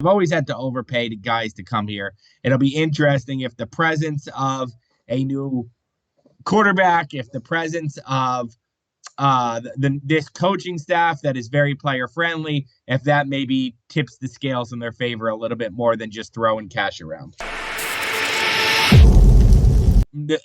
They've always had to overpay the guys to come here. It'll be interesting if the presence of a new quarterback, if the presence of this coaching staff that is very player friendly, if that maybe tips the scales in their favor a little bit more than just throwing cash around.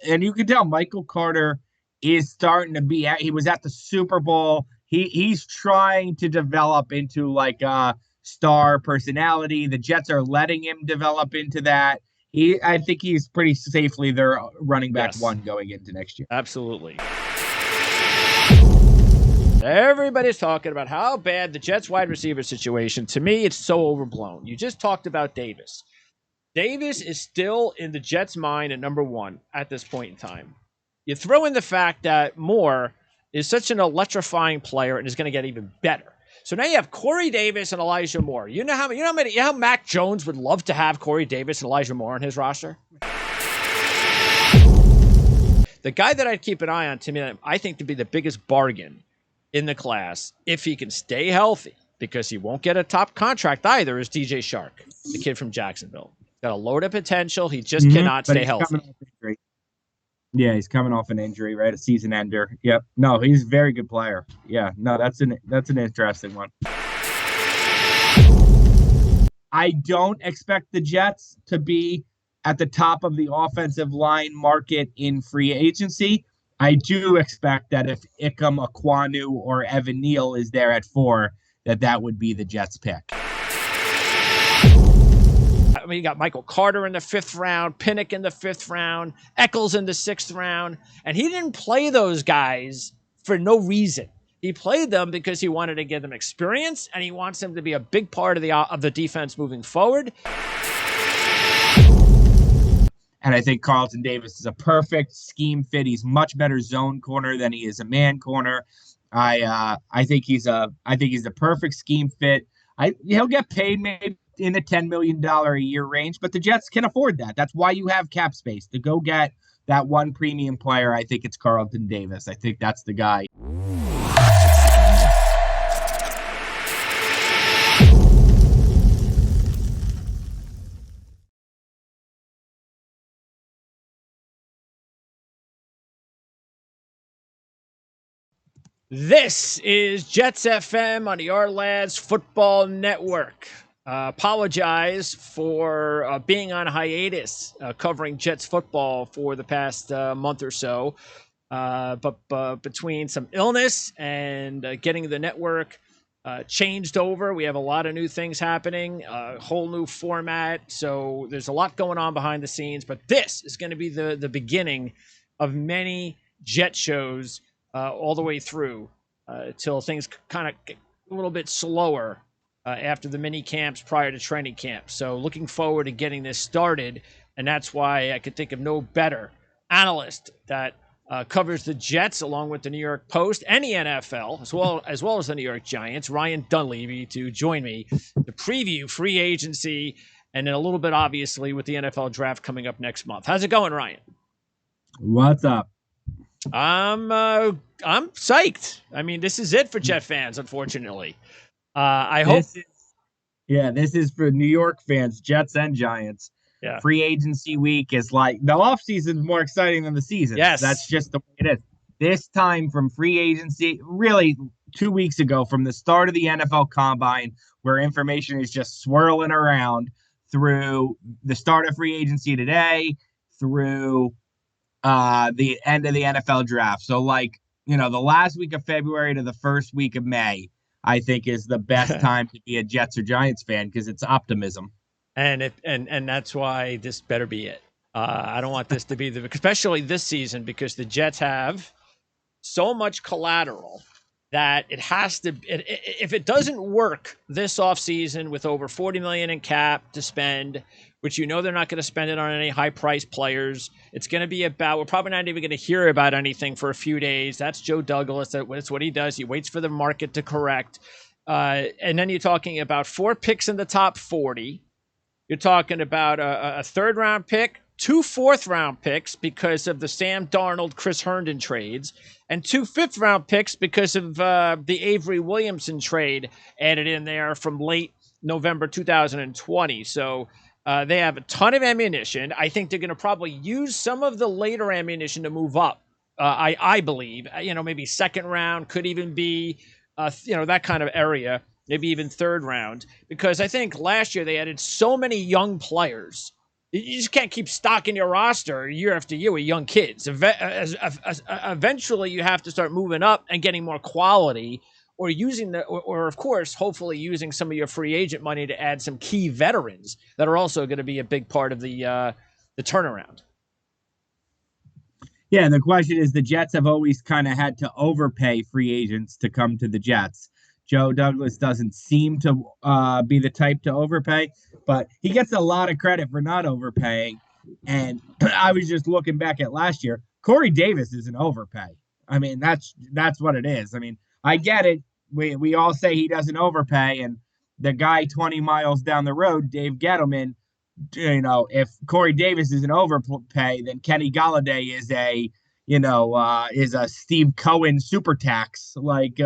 And you can tell Michael Carter is starting to be he was at the Super Bowl. He's trying to develop into like a star personality. The Jets are letting him develop into that. I think he's pretty safely their running back one going into next year. Absolutely. Everybody's talking about how bad the Jets wide receiver situation. To me, it's so overblown. You just talked about Davis. Davis is still in the Jets' mind at number one at this point in time. You throw in the fact that Moore is such an electrifying player and is going to get even better. So now you have Corey Davis and Elijah Moore. You know how Mac Jones would love to have Corey Davis and Elijah Moore on his roster? The guy that I'd keep an eye on, to me, I think to be the biggest bargain in the class, if he can stay healthy, because he won't get a top contract either, is DJ Shark, the kid from Jacksonville. Got a load of potential. He just cannot stay healthy. Yeah, he's coming off an injury, right? A season ender. Yep. No, he's a very good player. Yeah. No, that's an interesting one. I don't expect the Jets to be at the top of the offensive line market in free agency. I do expect that if Ikam Ekwonu or Evan Neal is there at 4, that would be the Jets' pick. I mean, you got Michael Carter in the 5th round, Pinnock in the 5th round, Eccles in the 6th round, and he didn't play those guys for no reason. He played them because he wanted to give them experience, and he wants them to be a big part of the defense moving forward. And I think Carlton Davis is a perfect scheme fit. He's much better zone corner than he is a man corner. I think he's the perfect scheme fit. He'll get paid maybe in the $10 million a year range, but the Jets can afford that. That's why you have cap space to go get that one premium player. I think it's Carlton Davis. I think that's the guy. This is Jets FM on the Our Football Network. Apologize for being on hiatus covering Jets football for the past month or so. But between some illness and getting the network changed over, we have a lot of new things happening, a whole new format. So there's a lot going on behind the scenes. But this is going to be the beginning of many Jet shows all the way through till things kind of get a little bit slower after the mini camps prior to training camp. So looking forward to getting this started, and that's why I could think of no better analyst that covers the Jets along with the New York Post and the NFL, as well as the New York Giants, Ryan Dunleavy, to join me to preview free agency and then a little bit, obviously, with the NFL draft coming up next month. How's it going, Ryan? What's up? I'm psyched. I mean, this is it for Jet fans, unfortunately. This is for New York fans, Jets and Giants. Yeah. Free agency week is like the offseason is more exciting than the season. Yes. That's just the way it is. This time from free agency, really 2 weeks ago, from the start of the NFL Combine, where information is just swirling around, through the start of free agency today, through the end of the NFL draft. So the last week of February to the first week of May, I think is the best time to be a Jets or Giants fan because it's optimism. And that's why this better be it. I don't want this to be especially this season, because the Jets have so much collateral that it has to. If it doesn't work this offseason with over $40 million in cap to spend, which they're not going to spend it on any high-priced players, it's going to be about. We're probably not even going to hear about anything for a few days. That's Joe Douglas. That's what he does. He waits for the market to correct, and then you're talking about 4 picks in the top 40. You're talking about a 3rd-round pick, 2 4th-round picks because of the Sam Darnold, Chris Herndon trades, and 2 5th-round picks because of the Avery Williamson trade added in there from late November 2020. So they have a ton of ammunition. I think they're going to probably use some of the later ammunition to move up. I believe, maybe 2nd round, could even be, that kind of area, maybe even 3rd round, because I think last year they added so many young players. You just can't keep stocking your roster year after year with young kids. Eventually, you have to start moving up and getting more quality, or of course, hopefully using some of your free agent money to add some key veterans that are also going to be a big part of the turnaround. Yeah, the question is the Jets have always kind of had to overpay free agents to come to the Jets. Joe Douglas doesn't seem to be the type to overpay, but he gets a lot of credit for not overpaying. And I was just looking back at last year. Corey Davis is an overpay. I mean, that's what it is. I mean, I get it. We all say he doesn't overpay, and the guy 20 miles down the road, Dave Gettleman, if Corey Davis is an overpay, then Kenny Galladay is a Steve Cohen super tax. Like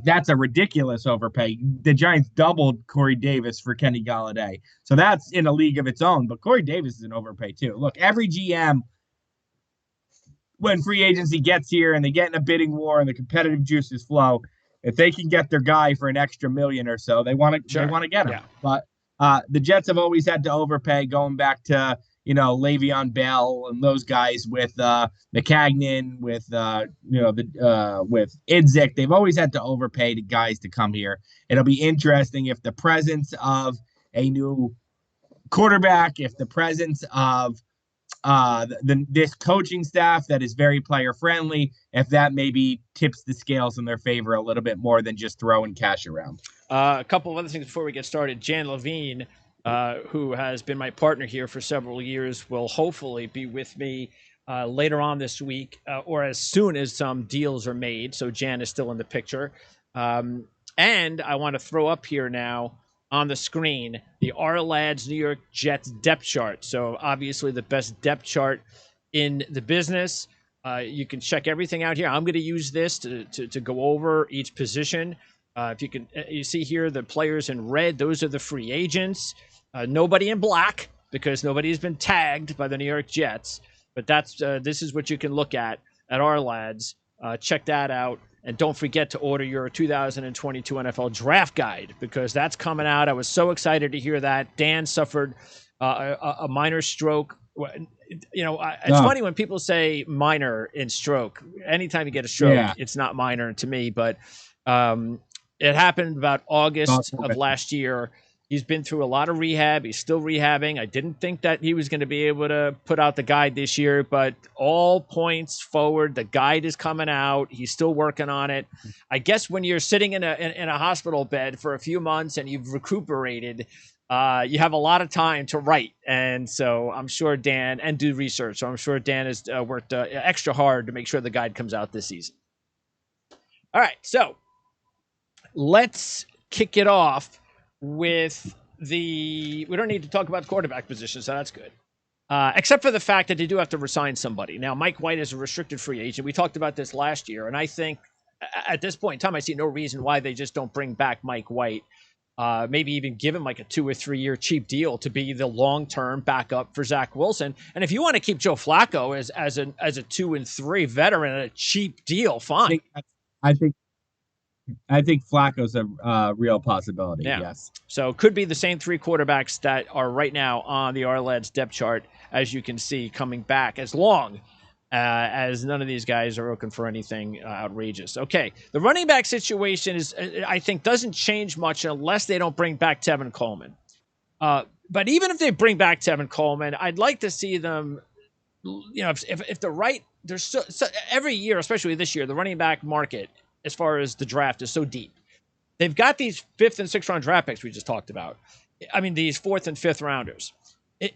that's a ridiculous overpay. The Giants doubled Corey Davis for Kenny Galladay. So that's in a league of its own, but Corey Davis is an overpay too. Look, every GM, when free agency gets here and they get in a bidding war and the competitive juices flow, if they can get their guy for an extra million or so, they want to get him. Yeah. But the Jets have always had to overpay, going back to Le'Veon Bell and those guys with McCagnon, with with Idzik. They've always had to overpay the guys to come here. It'll be interesting if the presence of a new quarterback, if the presence of this coaching staff that is very player friendly, if that maybe tips the scales in their favor a little bit more than just throwing cash around. A couple of other things before we get started. Jan Levine, who has been my partner here for several years, will hopefully be with me later on this week or as soon as some deals are made. So Jan is still in the picture. And I want to throw up here now on the screen the Ourlads New York Jets depth chart. So obviously the best depth chart in the business. You can check everything out here. I'm going to use this to go over each position. If you see here the players in red, those are the free agents. Nobody in black because nobody has been tagged by the New York Jets. But this is what you can look at Ourlads. Check that out. And don't forget to order your 2022 NFL Draft Guide because that's coming out. I was so excited to hear that. Dan suffered a minor stroke. It's funny when people say minor in stroke. Anytime you get a stroke, It's not minor to me. But it happened about August of last year. He's been through a lot of rehab. He's still rehabbing. I didn't think that he was going to be able to put out the guide this year, but all points forward, the guide is coming out. He's still working on it. I guess when you're sitting in a hospital bed for a few months and you've recuperated, you have a lot of time to write. And so I'm sure Dan, and do research. So I'm sure Dan has worked extra hard to make sure the guide comes out this season. All right, so let's kick it off with we don't need to talk about the quarterback position, so that's good. Except for the fact that they do have to resign somebody. Now, Mike White is a restricted free agent. We talked about this last year, and I think at this point in time, I see no reason why they just don't bring back Mike White. Maybe even give him like a 2 or 3 year cheap deal to be the long-term backup for Zach Wilson. And if you want to keep Joe Flacco as a 2 and 3 veteran at a cheap deal, fine. I think Flacco's a real possibility. Yeah. Yes. So could be the same 3 quarterbacks that are right now on the Ourlads depth chart, as you can see, coming back as long as none of these guys are looking for anything outrageous. Okay, the running back situation I think doesn't change much unless they don't bring back Tevin Coleman. But even if they bring back Tevin Coleman, I'd like to see them. If the right there's so every year, especially this year, the running back market, as far as the draft, is so deep. They've got these 5th and 6th round draft picks we just talked about. I mean, these 4th and 5th rounders.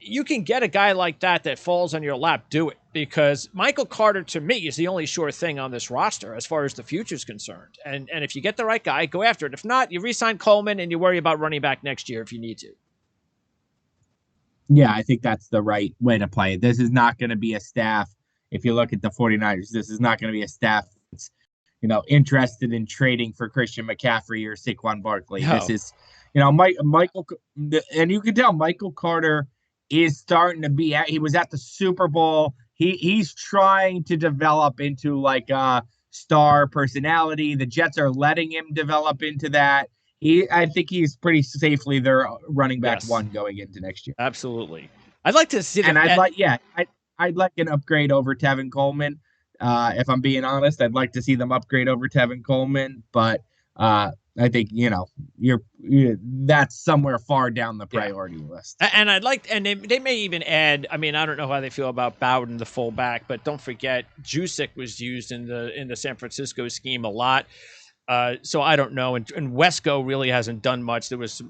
You can get a guy like that falls on your lap, do it. Because Michael Carter, to me, is the only sure thing on this roster as far as the future is concerned. And if you get the right guy, go after it. If not, you re-sign Coleman and you worry about running back next year if you need to. Yeah, I think that's the right way to play it. This is not going to be a staff. If you look at the 49ers, this is not going to be a staff that's, interested in trading for Christian McCaffrey or Saquon Barkley. This No. is, Michael, and you can tell Michael Carter is starting to be he was at the Super Bowl. He's trying to develop into like a star personality. The Jets are letting him develop into that. I think he's pretty safely their running back Yes. one going into next year. Absolutely. I'd like to see them. And I'd like an upgrade over Tevin Coleman. If I'm being honest, I'd like to see them upgrade over Tevin Coleman, but I think you're that's somewhere far down the priority list. And they may even add. I mean, I don't know how they feel about Bowden, the fullback, but don't forget Jusic was used in the San Francisco scheme a lot. So I don't know, and Wesco really hasn't done much. There was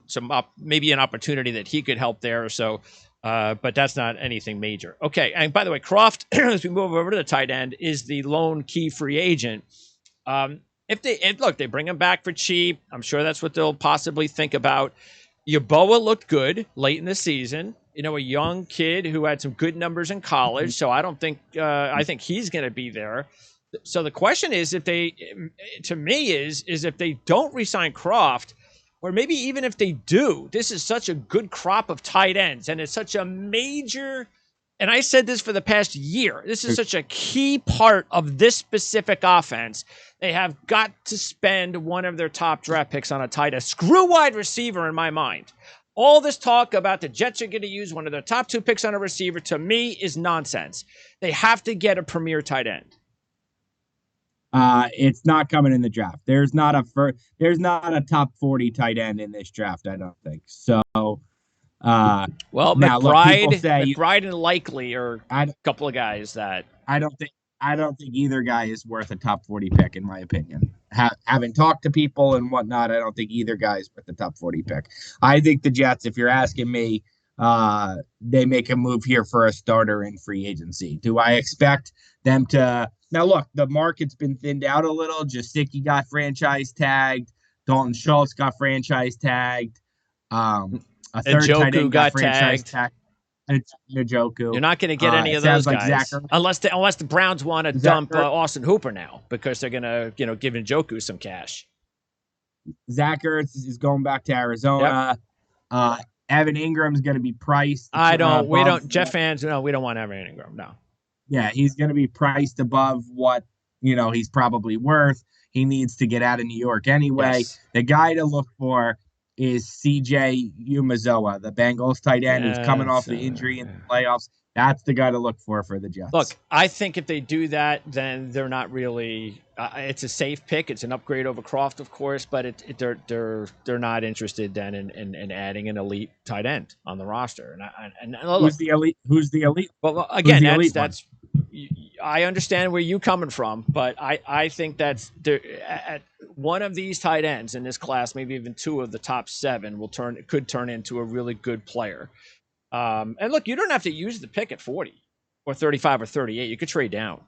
maybe an opportunity that he could help there or so. But that's not anything major. Okay, and by the way, Croft, as we move over to the tight end, is the lone key free agent. If they bring him back for cheap, I'm sure that's what they'll possibly think about. Yeboah looked good late in the season. A young kid who had some good numbers in college. So I don't think I think he's going to be there. So the question is, if they don't re-sign Croft. Or maybe even if they do, this is such a good crop of tight ends, and it's such a major, and I said this for the past year, this is such a key part of this specific offense. They have got to spend one of their top draft picks on a tight end. Screw wide receiver in my mind. All this talk about the Jets are going to use one of their top 2 picks on a receiver, to me, is nonsense. They have to get a premier tight end. It's not coming in the draft. There's not a top 40 tight end in this draft, I don't think. So well, now McBride and Likely are a couple of guys that I don't think either guy is worth a top 40 pick, in my opinion. Having talked to people and whatnot, I don't think either guy is worth the top 40 pick. I think the Jets, if you're asking me, they make a move here for a starter in free agency. Do I expect them to? Now, look, the market's been thinned out a little. Jasicki got franchise tagged. Dalton Schultz got franchise tagged. A third tight end got franchise tagged. Njoku. You're not going to get any of those guys like unless the Browns want to dump Austin Hooper now, because they're going to give Njoku some cash. Zach Ertz is going back to Arizona. Yep. Evan Ingram's going to be priced. Jet fans, no, we don't want Evan Ingram. No. Yeah, he's going to be priced above what, he's probably worth. He needs to get out of New York anyway. Yes. The guy to look for is CJ Umazoa, the Bengals tight end who's coming off the injury in the playoffs. That's the guy to look for the Jets. Look, I think if they do that, then they're not really it's a safe pick. It's an upgrade over Croft, of course, but they're not interested then in adding an elite tight end on the roster. And look, who's the elite? Well, again, that's I understand where you're coming from, but I think that's at one of these tight ends in this class, maybe even 2 of the top 7 could turn into a really good player. And look, you don't have to use the pick at 40 or 35 or 38. You could trade down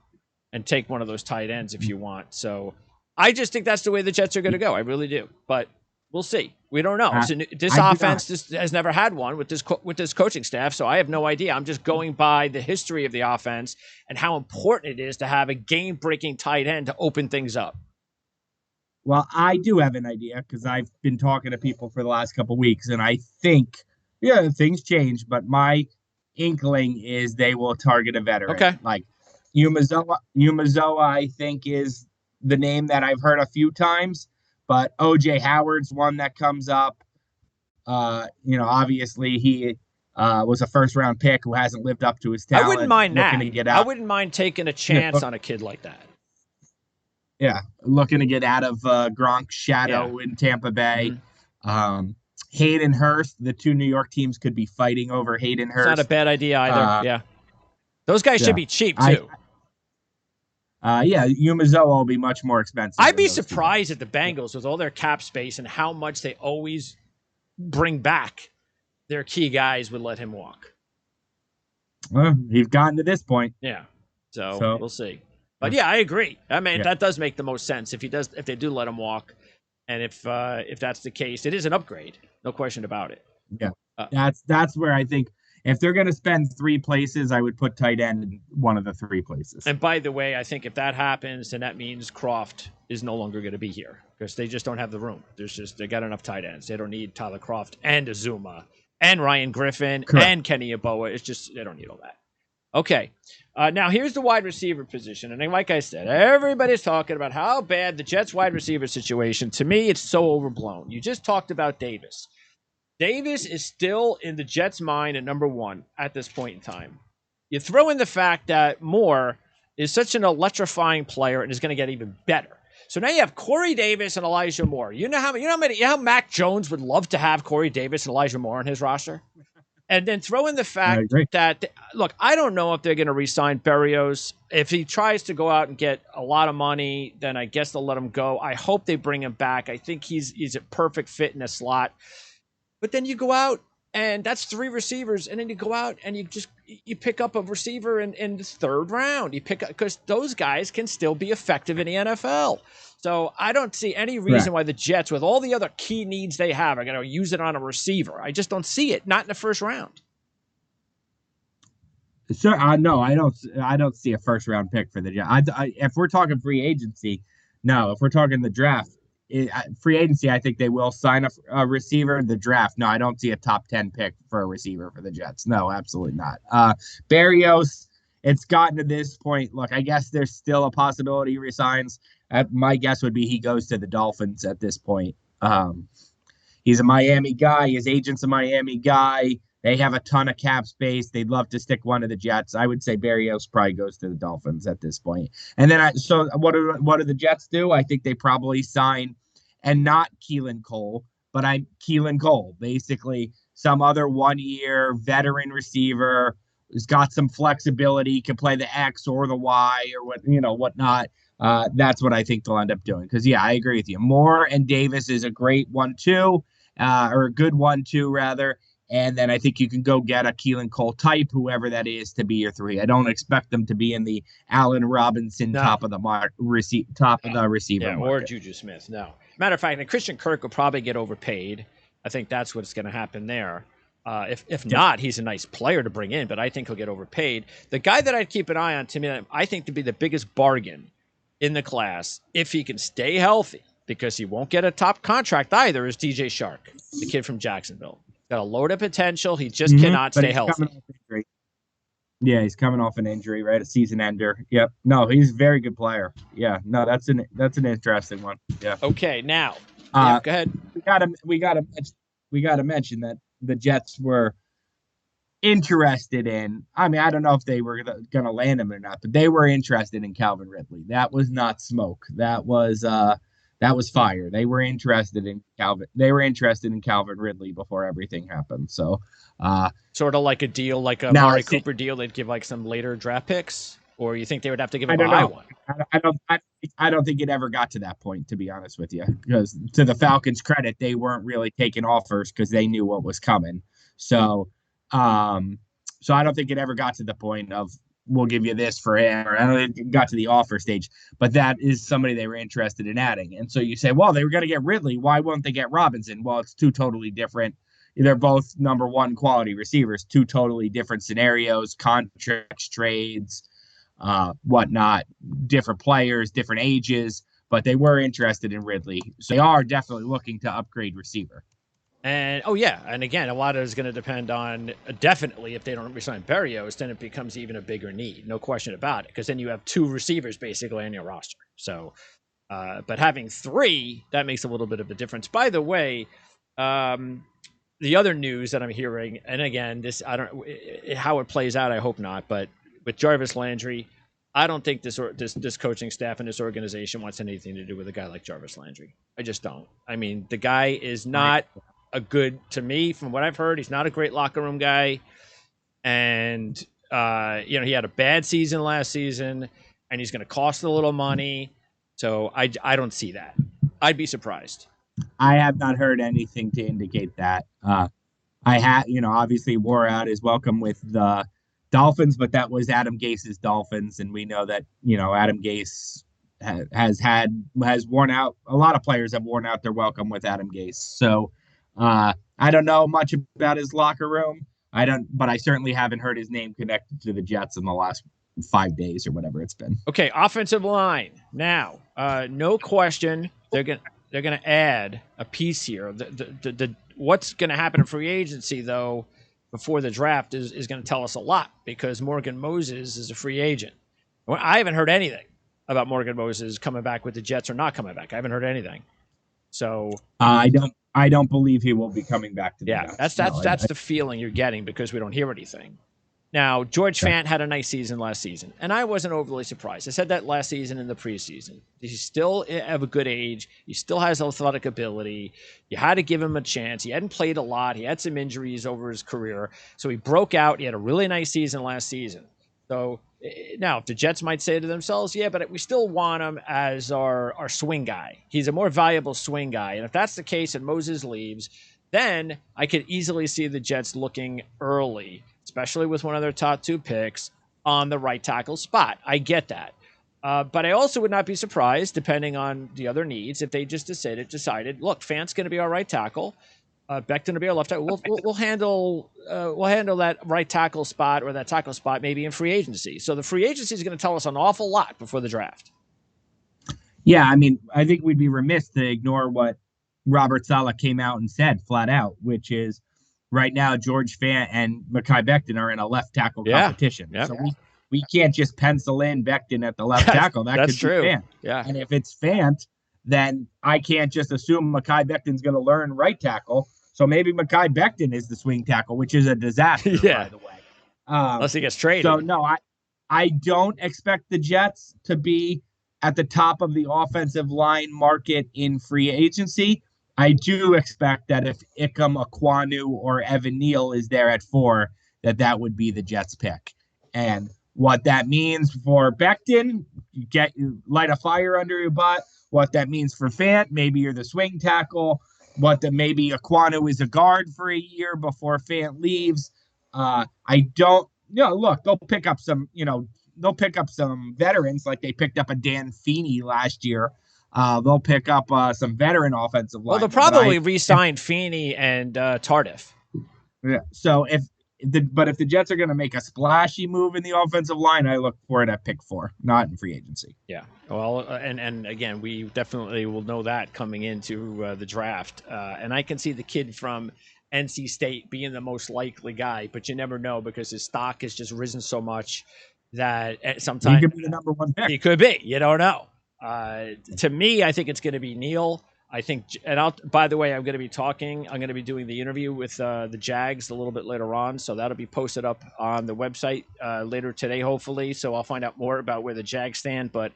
and take one of those tight ends if you want. So I just think that's the way the Jets are going to go. I really do. But we'll see. We don't know. This offense has never had one with this coaching staff, so I have no idea. I'm just going by the history of the offense and how important it is to have a game-breaking tight end to open things up. Well, I do have an idea because I've been talking to people for the last couple of weeks, and I think things change, but my inkling is they will target a veteran. Okay. Like Umazoa, I think, is the name that I've heard a few times, but OJ Howard's one that comes up. Obviously he was a first-round pick who hasn't lived up to his talent. I wouldn't mind that. I wouldn't mind taking a chance on a kid like that. Yeah, looking to get out of Gronk's shadow in Tampa Bay. Mm-hmm. Hayden Hurst, the 2 New York teams could be fighting over Hayden Hurst. It's not a bad idea either. Those guys should be cheap too. Umazoa will be much more expensive. I'd be surprised at the Bengals with all their cap space and how much they always bring back their key guys would let him walk. Well, he's gotten to this point. Yeah. So we'll see. But I agree. I mean, that does make the most sense if they do let him walk. And if that's the case, it is an upgrade. No question about it. Yeah. That's where I think if they're going to spend three places, I would put tight end in one of the three places. And by the way, I think if that happens, then that means Croft is no longer going to be here because they just don't have the room. They got enough tight ends. They don't need Tyler Croft and Azuma and Ryan Griffin and Kenny Yeboah. It's just they don't need all that. Okay. Now here's the wide receiver position. And like I said, everybody's talking about how bad the Jets wide receiver situation. To me, it's so overblown. You just talked about Davis. Davis is still in the Jets' mind at number one at this point in time. You throw in the fact that Moore is such an electrifying player and is going to get even better. So now you have Corey Davis and Elijah Moore. You know how Mac Jones would love to have Corey Davis and Elijah Moore on his roster? And then throw in the fact that, look, I don't know if they're going to re-sign Berrios. If he tries to go out and get a lot of money, then I guess they'll let him go. I hope they bring him back. I think he's a perfect fit in a slot. But then you go out, and that's three receivers, and then you go out and you pick up a receiver in the third round. You pick up because those guys can still be effective in the NFL. So I don't see any reason why the Jets, with all the other key needs they have, are going to use it on a receiver. I just don't see it. Not in the first round. Sure. No, I don't see a first round pick for the Jets. If we're talking free agency, no. If we're talking the draft, free agency, I think they will sign a receiver. The draft, no, I don't see a top 10 pick for a receiver for the Jets. No, absolutely not. Berrios, it's gotten to this point. Look, I guess there's still a possibility he resigns. My guess would be he goes to the Dolphins at this point. He's a Miami guy. His agent's a Miami guy. They have a ton of cap space. They'd love to stick one to the Jets. I would say Berrios probably goes to the Dolphins at this point. And then, so what do the Jets do? I think they probably sign, and not Keelan Cole, but Keelan Cole, basically some other 1-year veteran receiver who's got some flexibility, can play the X or the Y or whatnot. That's what I think they'll end up doing. Because, yeah, I agree with you. Moore and Davis is a great 1-2, or a good 1-2, rather. And then I think you can go get a Keelan Cole type, whoever that is, to be your 3. I don't expect them to be in the Allen Robinson top of the receiver. Yeah, or Juju Smith. No. Matter of fact, and Christian Kirk will probably get overpaid. I think that's what's going to happen there. If not, he's a nice player to bring in, but I think he'll get overpaid. The guy that I'd keep an eye on, to me, I think to be the biggest bargain in the class, if he can stay healthy, because he won't get a top contract either, is DJ Shark, the kid from Jacksonville. Got a load of potential. He just cannot stay healthy. Yeah, he's coming off an injury, right? A season ender. Yep. No, he's a very good player. Yeah. No, that's an interesting one. Yeah. Okay, now. Go ahead. We gotta mention that the Jets were interested in. I mean, I don't know if they were gonna land him or not, but they were interested in Calvin Ridley. That was not smoke. That was fire. They were interested in Calvin Ridley before everything happened. So, sort of like a deal, like a Mari Cooper deal. They'd give like some later draft picks, or you think they would have to give him a high one? I don't think it ever got to that point, to be honest with you, because to the Falcons' credit, they weren't really taking offers because they knew what was coming. So I don't think it ever got to the point of, we'll give you this for him, or I don't think it got to the offer stage, but that is somebody they were interested in adding. And so you say, well, they were going to get Ridley. Why won't they get Robinson? Well, it's two totally different. They're both number one quality receivers, two totally different scenarios, contracts, trades, whatnot, different players, different ages, but they were interested in Ridley. So they are definitely looking to upgrade receiver. And and again, a lot of it is going to depend on, definitely, if they don't resign Berrios, then it becomes even a bigger need, no question about it, because then you have 2 receivers basically on your roster. So, but having 3, that makes a little bit of a difference. By the way, the other news that I'm hearing, and again, this, I don't how it plays out, I hope not, but with Jarvis Landry, I don't think this coaching staff and this organization wants anything to do with a guy like Jarvis Landry. I just don't. I mean, the guy is not to me, from what I've heard, he's not a great locker room guy. And, he had a bad season last season, and he's going to cost a little money. So I don't see that. I'd be surprised. I have not heard anything to indicate that. Obviously Warad is welcome with the Dolphins, but that was Adam Gase's Dolphins. And we know that, Adam Gase has worn out. A lot of players have worn out their welcome with Adam Gase. So, I don't know much about his locker room, but I certainly haven't heard his name connected to the Jets in the last 5 days or whatever it's been. Okay, offensive line. Now, no question, they're gonna add a piece here. What's gonna happen in free agency though before the draft is going to tell us a lot, because Morgan Moses is a free agent. I haven't heard anything about Morgan Moses coming back with the Jets or not coming back. I haven't heard anything. So I don't believe he will be coming back to the Jets. That's the feeling you're getting, because we don't hear anything. Now, George Fant had a nice season last season, and I wasn't overly surprised. I said that last season in the preseason. He's still of a good age. He still has athletic ability. You had to give him a chance. He hadn't played a lot. He had some injuries over his career. So he broke out. He had a really nice season last season. So now, if the Jets might say to themselves, yeah, but we still want him as our swing guy. He's a more valuable swing guy. And if that's the case and Moses leaves, then I could easily see the Jets looking early, especially with one of their top 2 picks, on the right tackle spot. I get that. But I also would not be surprised, depending on the other needs, if they just decided, look, Fant's going to be our right tackle, Becton to be our left tackle. We'll handle that right tackle spot, or that tackle spot, maybe in free agency. So the free agency is going to tell us an awful lot before the draft. Yeah, I mean, I think we'd be remiss to ignore what Robert Saleh came out and said flat out, which is right now George Fant and Mekhi Becton are in a left tackle competition. Yeah. So we can't just pencil in Becton at the left tackle. That's true. Fant. Yeah. And if it's Fant, then I can't just assume Mekhi Becton's going to learn right tackle. So maybe Mekhi Becton is the swing tackle, which is a disaster, by the way. Unless he gets traded. So no, I don't expect the Jets to be at the top of the offensive line market in free agency. I do expect that if Ikam Ekwonu or Evan Neal is there at 4, that would be the Jets pick. And what that means for Becton, light a fire under your butt. What that means for Fant, maybe you're the swing tackle. Maybe Ekwonu is a guard for a year before Fant leaves. Look, they'll pick up some veterans, like they picked up a Dan Feeney last year. They'll pick up some veteran offensive line. Well, they'll probably re-sign Feeney and Tardif. Yeah. So if the Jets are going to make a splashy move in the offensive line, I look for it at pick 4, not in free agency. Yeah. Well, and again, we definitely will know that coming into the draft. And I can see the kid from NC State being the most likely guy, but you never know, because his stock has just risen so much that sometimes he could be the number 1 pick. He could be. You don't know. To me, I think it's going to be Neal. I think, by the way, I'm going to be doing the interview with the Jags a little bit later on. So that'll be posted up on the website later today, hopefully. So I'll find out more about where the Jags stand. But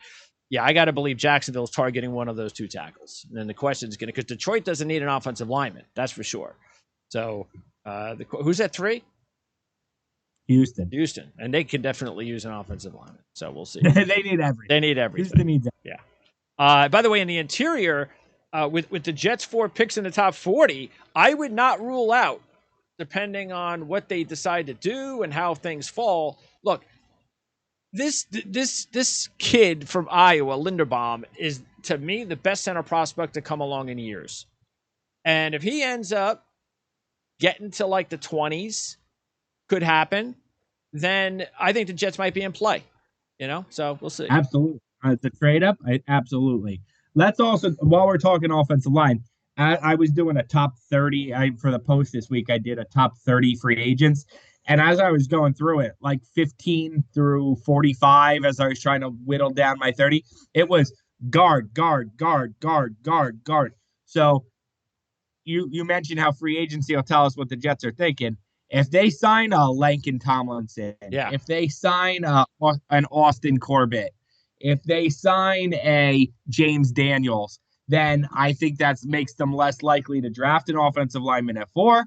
yeah, I got to believe Jacksonville's targeting one of those 2 tackles. And then the question is because Detroit doesn't need an offensive lineman. That's for sure. So who's at 3? Houston. And they can definitely use an offensive lineman. So we'll see. They need everything. Houston needs everything. Yeah. By the way, in the interior, with the Jets 4 picks in the top 40, I would not rule out, depending on what they decide to do and how things fall. Look, this kid from Iowa, Linderbaum, is, to me, the best center prospect to come along in years. And if he ends up getting to like the 20s, could happen, then I think the Jets might be in play. So we'll see. Absolutely. The trade up, absolutely. Let's also, while we're talking offensive line, I was doing a top 30 for the post this week. I did a top 30 free agents. And as I was going through it, like 15 through 45, as I was trying to whittle down my 30, it was guard. So you mentioned how free agency will tell us what the Jets are thinking. If they sign a Langston Tomlinson, if they sign an Austin Corbett, if they sign a James Daniels, then I think that makes them less likely to draft an offensive lineman at 4.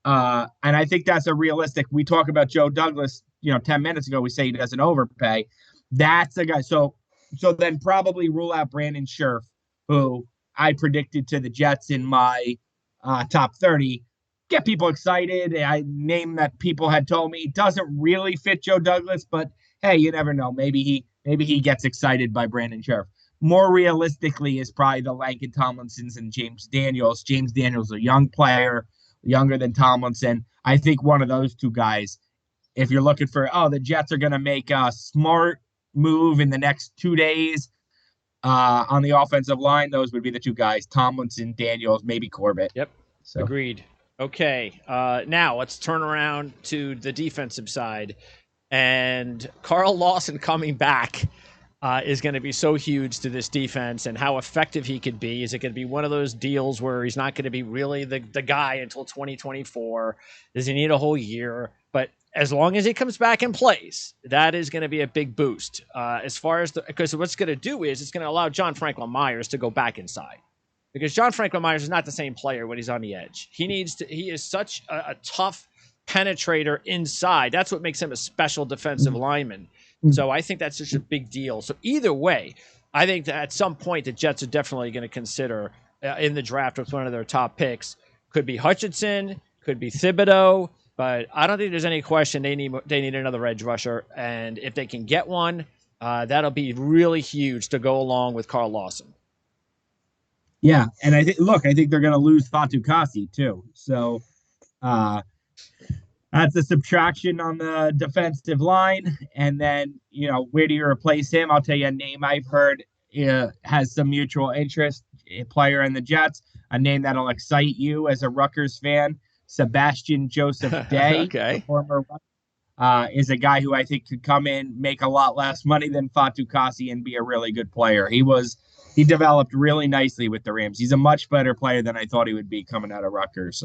And I think that's a realistic. We talk about Joe Douglas, 10 minutes ago, we say he doesn't overpay. That's a guy. So then probably rule out Brandon Scherf, who I predicted to the Jets in my top 30. Get people excited. I name that people had told me doesn't really fit Joe Douglas, but hey, you never know. Maybe he gets excited by Brandon Scherf. More realistically is probably the Langston Tomlinsons and James Daniels. James Daniels, a young player, younger than Tomlinson. I think one of those two guys, if you're looking for, the Jets are going to make a smart move in the next 2 days on the offensive line, those would be the two guys: Tomlinson, Daniels, maybe Corbett. Yep. So Agreed. Okay. Now let's turn around to the defensive side. And Carl Lawson coming back is going to be so huge to this defense and how effective he could be. Is it going to be one of those deals where he's not going to be really the guy until 2024? Does he need a whole year? But as long as he comes back and plays, that is going to be a big boost. As far as because what's going to do is it's going to allow John Franklin Myers to go back inside. Because John Franklin Myers is not the same player when he's on the edge. He is such a tough penetrator inside. That's what makes him a special defensive lineman. So I think that's just a big deal. So either way, I think that at some point the Jets are definitely going to consider in the draft with one of their top picks. Could be Hutchinson, could be Thibodeau, but I don't think there's any question they need another edge rusher. And if they can get one, that'll be really huge to go along with Carl Lawson. Yeah, and I think they're going to lose Fatu Kasi too. So that's a subtraction on the defensive line. And then, where do you replace him? I'll tell you a name I've heard has some mutual interest, a player in the Jets, a name that'll excite you as a Rutgers fan: Sebastian Joseph Day. Okay. The former is a guy who I think could come in, make a lot less money than Fatu Kasi, and be a really good player. He developed really nicely with the Rams. He's a much better player than I thought he would be coming out of Rutgers.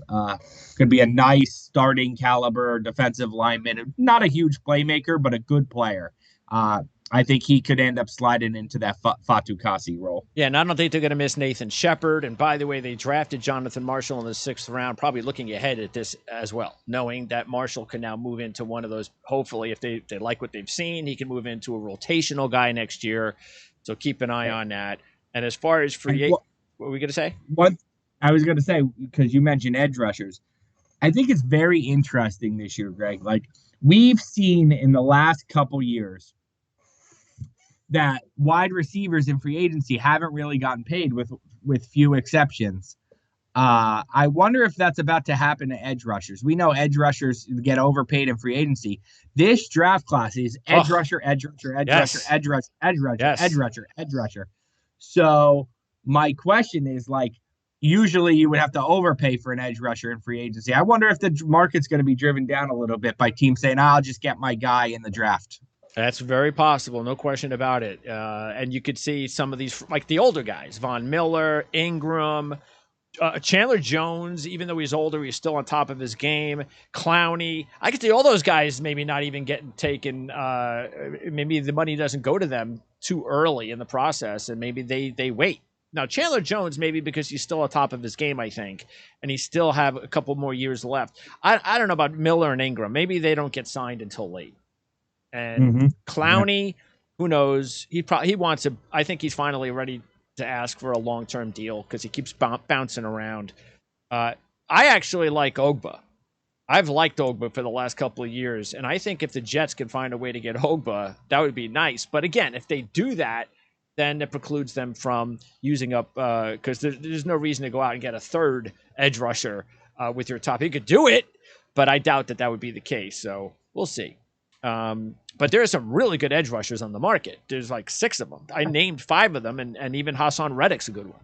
Could be a nice starting caliber defensive lineman. Not a huge playmaker, but a good player. I think he could end up sliding into that Fatu Kasi role. Yeah, and I don't think they're going to miss Nathan Shepard. And by the way, they drafted Jonathan Marshall in the 6th round, probably looking ahead at this as well, knowing that Marshall can now move into one of those. Hopefully, if they like what they've seen, he can move into a rotational guy next year. So keep an eye on that. And as far as what were we going to say? What I was going to say, because you mentioned edge rushers, I think it's very interesting this year, Greg. Like, we've seen in the last couple years that wide receivers in free agency haven't really gotten paid, with few exceptions. I wonder if that's about to happen to edge rushers. We know edge rushers get overpaid in free agency. This draft class is edge rusher, edge rusher, edge rusher, edge rusher, edge rusher, edge rusher, edge rusher. So my question is, like, usually you would have to overpay for an edge rusher in free agency. I wonder if the market's going to be driven down a little bit by teams saying, I'll just get my guy in the draft. That's very possible, no question about it. And you could see some of these, like the older guys, Von Miller, Ingram, Chandler Jones, even though he's older, he's still on top of his game. Clowney. I could see all those guys maybe not even getting taken. Maybe the money doesn't go to them too early in the process, and maybe they wait. Now, Chandler Jones, maybe because he's still on top of his game, I think, and he still have a couple more years left. I don't know about Miller and Ingram. Maybe they don't get signed until late. And Clowney, who knows? He wants to. I think he's finally ready to ask for a long-term deal because he keeps bouncing around. I actually like Ogba. I've liked Ogba for the last couple of years, and I think if the Jets can find a way to get Ogba, that would be nice. But again, if they do that, then it precludes them from using up because there's no reason to go out and get a third edge rusher with your top. You could do it, but I doubt that would be the case. So we'll see. But there are some really good edge rushers on the market. There's like 6 of them. I named 5 of them, and even Hassan Reddick's a good one.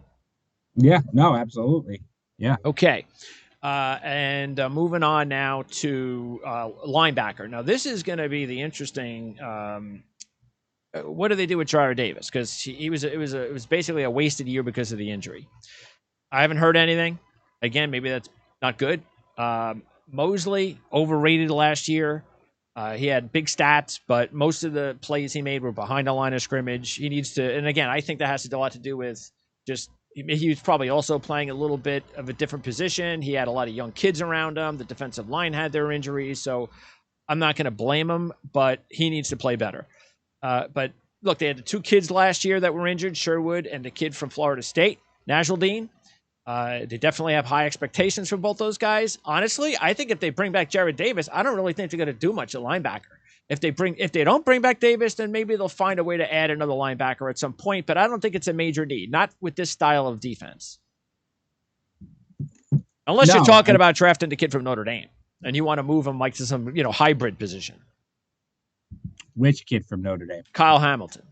Yeah, no, absolutely. Yeah. Okay. And moving on now to linebacker. Now, this is going to be the interesting. What do they do with Jarvis Davis? Because it was basically a wasted year because of the injury. I haven't heard anything. Again, maybe that's not good. Mosley overrated last year. He had big stats, but most of the plays he made were behind the line of scrimmage. He needs to, and again, I think that has a lot to do with just he was probably also playing a little bit of a different position. He had a lot of young kids around him. The defensive line had their injuries, so I'm not going to blame him, but he needs to play better. But look, they had the 2 kids last year that were injured, Sherwood and the kid from Florida State, Najaldine. They definitely have high expectations from both those guys. Honestly, I think if they bring back Jarvis Davis, I don't really think they're going to do much at linebacker. If they don't bring back Davis, then maybe they'll find a way to add another linebacker at some point, but I don't think it's a major need, not with this style of defense. Unless you're talking about drafting the kid from Notre Dame. and you want to move him like to some hybrid position. Which kid from Notre Dame? Kyle Hamilton.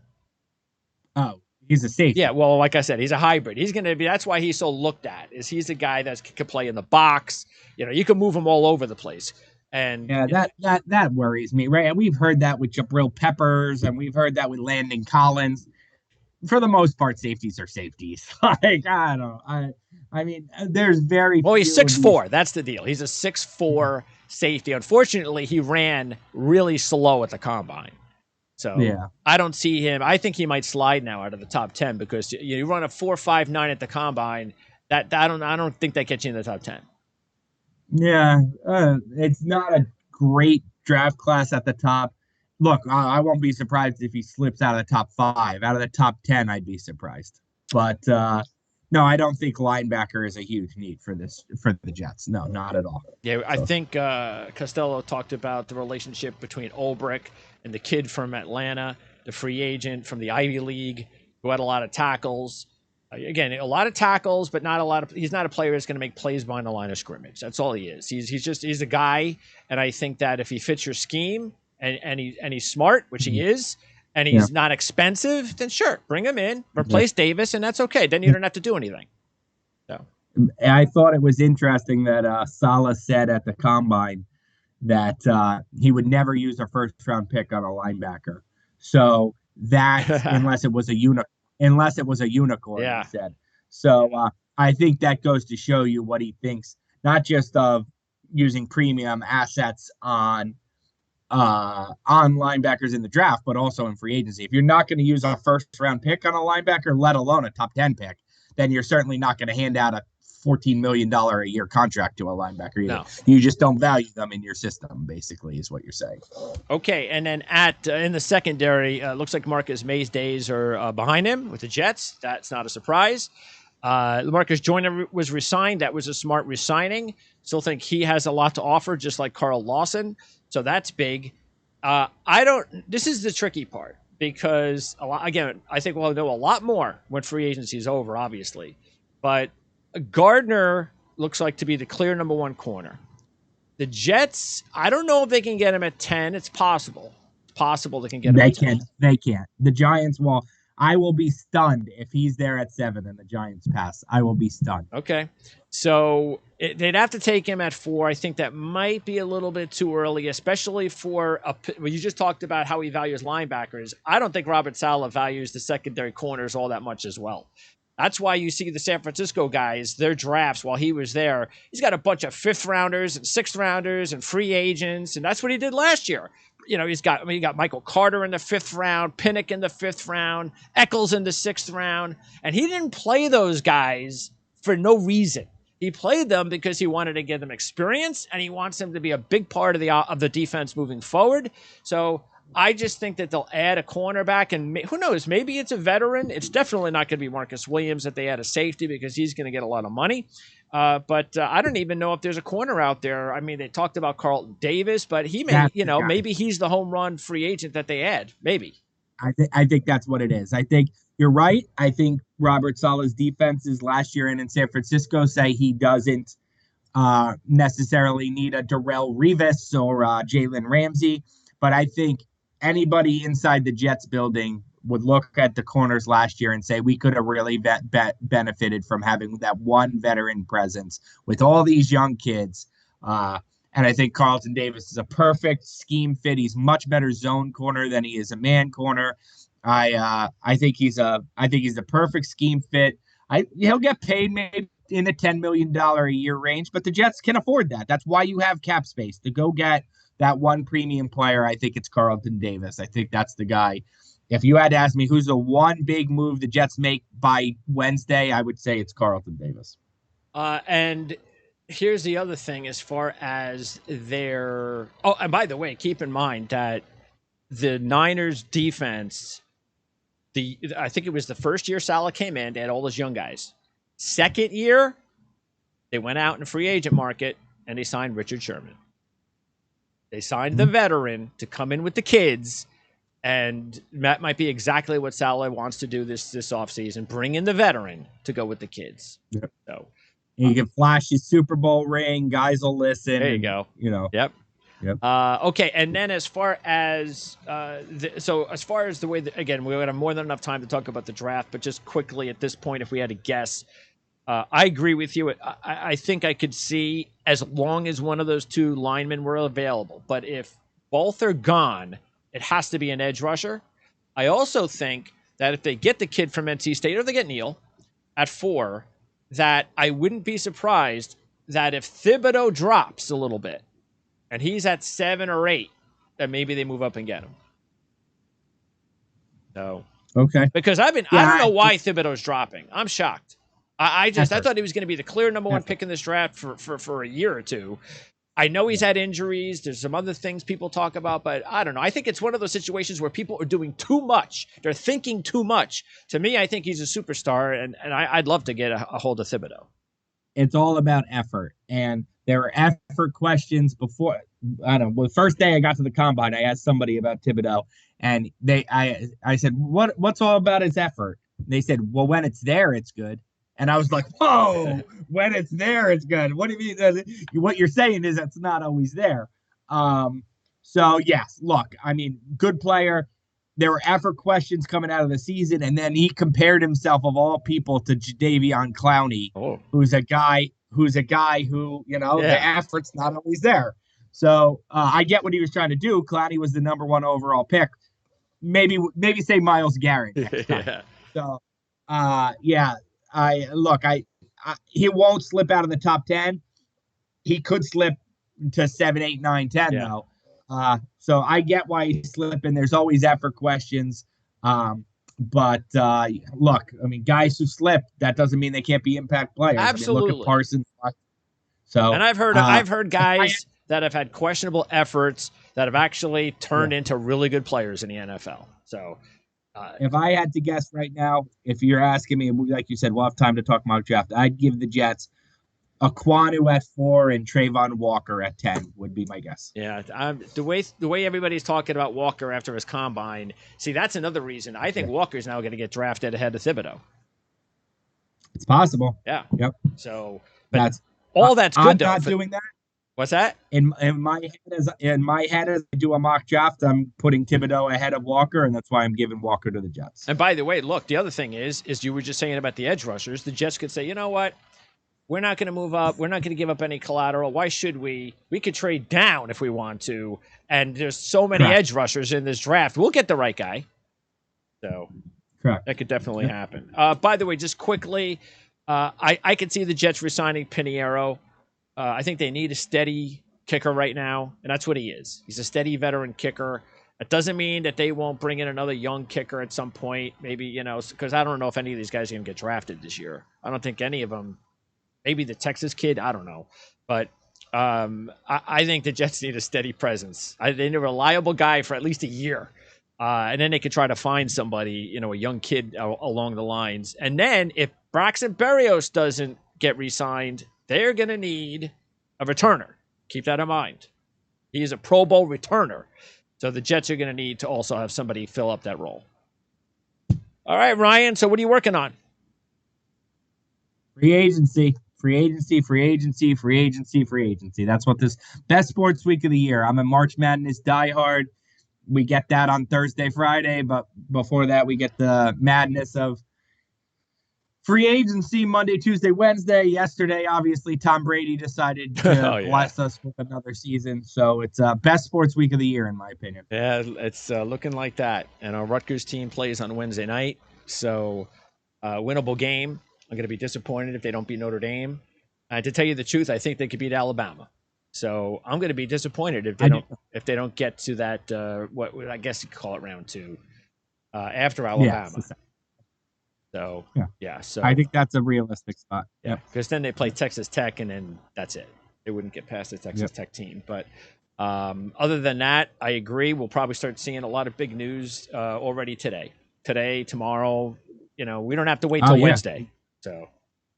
Oh, he's a safety. Yeah, well, like I said, he's a hybrid. He's going to be. That's why he's so looked at. Is he's a guy that can play in the box. You can move him all over the place. And yeah, that worries me, right? And we've heard that with Jabril Peppers, and we've heard that with Landon Collins. For the most part, safeties are safeties. Like, I don't know. I mean, there's very well, he's 6'4". That's the deal. He's a 6'4" safety. Unfortunately, he ran really slow at the combine. So yeah. I don't see him. I think he might slide now out of the top 10 because you run a 4.59 at the combine. That I don't think that gets you in the top 10. Yeah, it's not a great draft class at the top. Look, I won't be surprised if he slips out of the top 5. Out of the top 10, I'd be surprised. But no, I don't think linebacker is a huge need for the Jets. No, not at all. Yeah, I think Costello talked about the relationship between Ulbrich and the kid from Atlanta, the free agent from the Ivy League, who had a lot of tackles. Again, a lot of tackles, but not a lot of. He's not a player that's going to make plays behind the line of scrimmage. That's all he is. He's a guy, and I think that if he fits your scheme and he's smart, which he is, and he's not expensive, then sure, bring him in, replace Davis, and that's okay. Then you don't have to do anything. So I thought it was interesting that Saleh said at the combine that he would never use a first-round pick on a linebacker. So that unless it was a unicorn, he said. So I think that goes to show you what he thinks, not just of using premium assets on linebackers in the draft, but also in free agency. If you're not going to use a first-round pick on a linebacker, let alone a top 10 pick, then you're certainly not going to hand out a $14 million a year contract to a linebacker either. No. You just don't value them in your system, basically, is what you're saying. Okay, and then in the secondary, looks like Marcus May's days are behind him with the Jets. That's not a surprise. Marcus Joyner was re-signed. That was a smart re-signing. Still think he has a lot to offer, just like Carl Lawson. So that's big. This is the tricky part because, again, I think we'll know a lot more when free agency is over, obviously. But Gardner looks like to be the clear number 1 corner. The Jets, I don't know if they can get him at 10. It's possible. It's possible they can get him at 10. They can't. The Giants will. I will be stunned if he's there at 7 and the Giants pass. I will be stunned. Okay. So they'd have to take him at 4. I think that might be a little bit too early, especially for you just talked about how he values linebackers. I don't think Robert Saleh values the secondary corners all that much as well. That's why you see the San Francisco guys, their drafts while he was there. He's got a bunch of 5th rounders and 6th rounders and free agents, and that's what he did last year. You got Michael Carter in the 5th round, Pinnock in the 5th round, Eccles in the 6th round, and he didn't play those guys for no reason. He played them because he wanted to give them experience, and he wants them to be a big part of the defense moving forward. So I just think that they'll add a cornerback, and who knows, maybe it's a veteran. It's definitely not going to be Marcus Williams that they add a safety because he's going to get a lot of money. But I don't even know if there's a corner out there. I mean, they talked about Carlton Davis, but he may, maybe he's the home run free agent that they add. Maybe. I think that's what it is. I think you're right. I think Robert Saleh's defenses last year and in San Francisco say he doesn't necessarily need a Darrelle Revis or Jalen Ramsey, but I think anybody inside the Jets building would look at the corners last year and say we could have really benefited from having that one veteran presence with all these young kids. And I think Carlton Davis is a perfect scheme fit. He's much better zone corner than he is a man corner. I think he's the perfect scheme fit. He'll get paid maybe in the $10 million a year range, but the Jets can afford that. That's why you have cap space to go get that one premium player. I think it's Carlton Davis. I think that's the guy. If you had to ask me who's the one big move the Jets make by Wednesday, I would say it's Carlton Davis. And here's the other thing as far as their... Oh, and by the way, keep in mind that the Niners defense, I think it was the first year Saleh came in, they had all those young guys. Second year, they went out in the free agent market and they signed Richard Sherman. They signed the veteran to come in with the kids, and that might be exactly what Saleh wants to do this offseason, bring in the veteran to go with the kids. Yep. So He can flash his Super Bowl ring. Guys will listen. There you and, go. You know. Yep. Yep. Okay, and then as far as as far as the way that, again, we're gonna have more than enough time to talk about the draft, but just quickly at this point, if we had to guess, I agree with you. I think I could see as long as one of those two linemen were available, but if both are gone, it has to be an edge rusher. I also think that if they get the kid from NC State or they get Neal at 4, that I wouldn't be surprised that if Thibodeau drops a little bit and he's at 7 or 8, that maybe they move up and get him. So, okay. Because I don't know why Thibodeau's dropping. I'm shocked. I thought he was going to be the clear number 1 pick in this draft for a year or two. I know he's had injuries. There's some other things people talk about, but I don't know. I think it's one of those situations where people are doing too much. They're thinking too much. To me, I think he's a superstar, and I'd love to get a hold of Thibodeau. It's all about effort, and there were effort questions before. I don't know. The first day I got to the combine, I asked somebody about Thibodeau, and I said, what's all about his effort? And they said, well, when it's there, it's good. And I was like, whoa, when it's there, it's good. What do you mean? What you're saying is that's not always there. So, yes, look, I mean, good player. There were effort questions coming out of the season, and then he compared himself, of all people, to Jadeveon Clowney, who's a guy who, the effort's not always there. So I get what he was trying to do. Clowney was the number 1 overall pick. Maybe say Myles Garrett next time. Yeah. So, he won't slip out of the top 10. He could slip to 7, 8, 9, 10 though. So I get why he's slipping. There's always effort questions. But look, I mean, guys who slip, that doesn't mean they can't be impact players. Absolutely. I mean, look at Parsons. So, and I've heard guys that have had questionable efforts that have actually turned into really good players in the NFL. So, if I had to guess right now, if you're asking me, like you said, we'll have time to talk mock draft, I'd give the Jets Aquanu at 4 and Trayvon Walker at 10 would be my guess. Yeah, the way everybody's talking about Walker after his combine, see, that's another reason. I think Walker's now going to get drafted ahead of Thibodeau. It's possible. Yeah. Yep. So, that's good. I'm not doing that. What's that? In my head, as I do a mock draft, I'm putting Thibodeau ahead of Walker, and that's why I'm giving Walker to the Jets. And by the way, look, the other thing is you were just saying about the edge rushers. The Jets could say, you know what? We're not going to move up. We're not going to give up any collateral. Why should we? We could trade down if we want to. And there's so many edge rushers in this draft. We'll get the right guy. So that could definitely happen. By the way, just quickly, I could see the Jets resigning Pinheiro. I think they need a steady kicker right now, and that's what he is. He's a steady veteran kicker. That doesn't mean that they won't bring in another young kicker at some point. Maybe, because I don't know if any of these guys are going to get drafted this year. I don't think any of them. Maybe the Texas kid, I don't know. But I think the Jets need a steady presence. They need a reliable guy for at least a year. And then they could try to find somebody, a young kid along the lines. And then if Braxton Berrios doesn't get re-signed, they're going to need a returner. Keep that in mind. He is a Pro Bowl returner. So the Jets are going to need to also have somebody fill up that role. All right, Ryan. So what are you working on? Free agency. That's what this best sports week of the year. I'm a March Madness diehard. We get that on Thursday, Friday, but before that, we get the madness of free agency Monday, Tuesday, Wednesday. Yesterday, obviously, Tom Brady decided to bless us with another season. So it's best sports week of the year, in my opinion. Yeah, it's looking like that. And our Rutgers team plays on Wednesday night. So winnable game. I'm going to be disappointed if they don't beat Notre Dame. To tell you the truth, I think they could beat Alabama. So I'm going to be disappointed if they don't get to that. What I guess you could call it round 2 after Alabama. Yes. So So I think that's a realistic spot. Yeah, because then they play Texas Tech, and then that's it. They wouldn't get past the Texas Tech team. But other than that, I agree. We'll probably start seeing a lot of big news already today. Today, tomorrow. We don't have to wait till Wednesday. So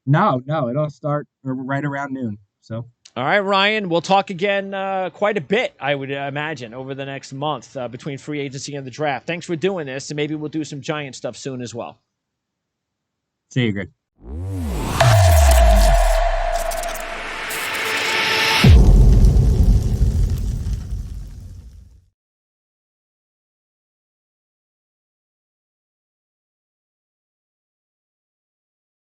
no, it'll start right around noon. So all right, Ryan, we'll talk again quite a bit, I would imagine, over the next month between free agency and the draft. Thanks for doing this, and maybe we'll do some Giant stuff soon as well. See you, Greg.